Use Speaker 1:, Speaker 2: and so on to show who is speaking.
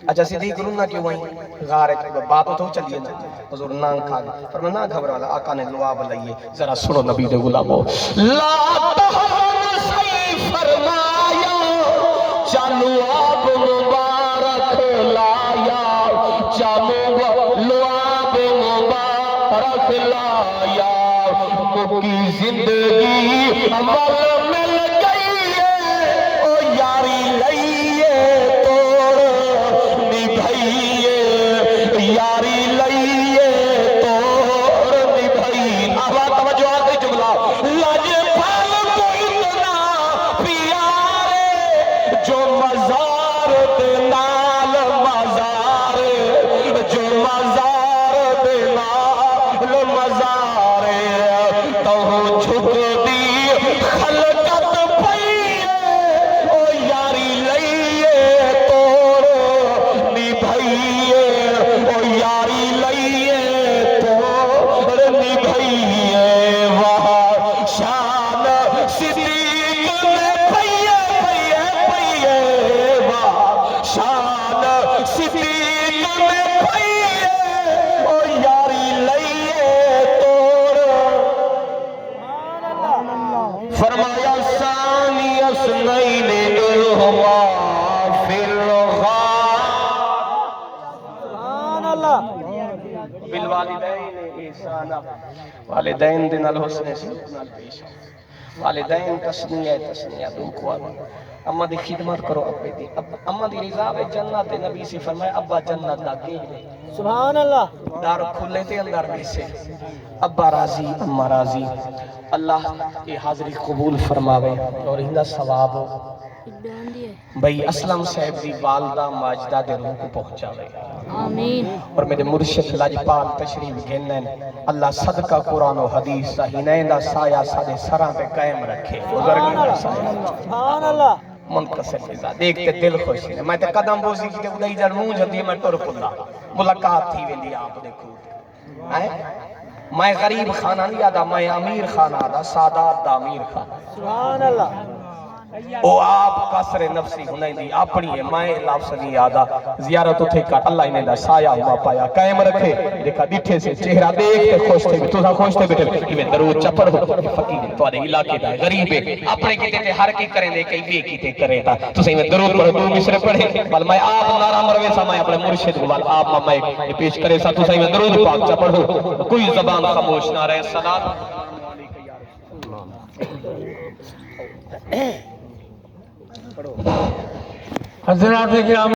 Speaker 1: اچھا صدیق رونا کیوں وہیں غار بات تو چلیے نا حضور نان کھا گئے فرمایا نہ گھبرا لا آقا نے لعاب لئیے ذرا سنو نبی دے غلامو لا تحزن سی فرمایا چلو آب مبارک لایا چلو لعاب مبارک لایا مکی زندگی عمل مل گئی ہے او یاری لئیے یاری لئیے توڑ نبھائی آبا توجہ آتے جملہ لج پھل کو اتنا پیارے جو مزار دنال مزارے جو مزار دنال مزارے تو جھک دی خلقت پئیے او یاری لئیے توڑ نبھائیے یاری لئیے توڑ نبھائیے وہاں شان صدیق میں پئیے پئیے پئیے وہاں شان صدیق میں پئیے او یاری لئیے توڑ فرمایا ثانی اثنین الہما فی الغار بالوالدین احسانا والدین دن الحسن سنال پیش والدین تسنیہ دو کو اما دی خدمت کرو ابے دی اما دی رضا بے جنت نبی سے فرمایا ابا جنت لگے
Speaker 2: سبحان اللہ
Speaker 1: دار کھلے تے اندر بھی سے ابا راضی اما راضی اللہ یہ حاضری قبول فرماوے اور ہندہ ثواب ہو بھئی اسلم صاحب دی والدہ ماجدہ دے روح کو پہنچاوے
Speaker 2: آمین
Speaker 1: اور میرے مرشد لاجپال تشریف گھنن اللہ صدقہ قرآن و حدیث صحیحین دا سایہ سادے سراں پہ قائم رکھے بزرگی دا سایہ
Speaker 2: سبحان اللہ
Speaker 1: منتصر فضا دیکھتے دل خوش ہے میں تے قدم بوزی کی تے ادھائی جر منہ جدی میں ٹر پلا ملاقات تھی ویندی آپ دیکھو میں غریب خانہ نہیں آدھا میں امیر خانہ آدھا سادات دا امیر خانہ
Speaker 2: سبحان اللہ
Speaker 1: او آپ قصر نفسی ہنائیں دی اپنی ہے میں لفظ نہیں آدھا زیارت تھے کٹ اللہ انہیں دا سایہ ہوا پایا قائم رکھے دیکھا دیٹھے سے چہرہ دیکھتے خوش تھے بھی تو خوش تھے بیٹھے کہ میں درود چپڑ ہو فقیر ہے تو آدھے علاقے دا غریب ہے اپنے کیتے تھے ہر کی کریں دے کئی بے کیتے کریں تا تو صحیح میں درود پڑھ دو مصر پڑھے بل میں آپ نارا مروے سا میں اپنے مرشد کو بل آپ میں پیش کرے سا تو صحیح میں درود پاک چپڑ ہو کوئی زبان خاموش نہ رہے سلام
Speaker 2: حضرات کرام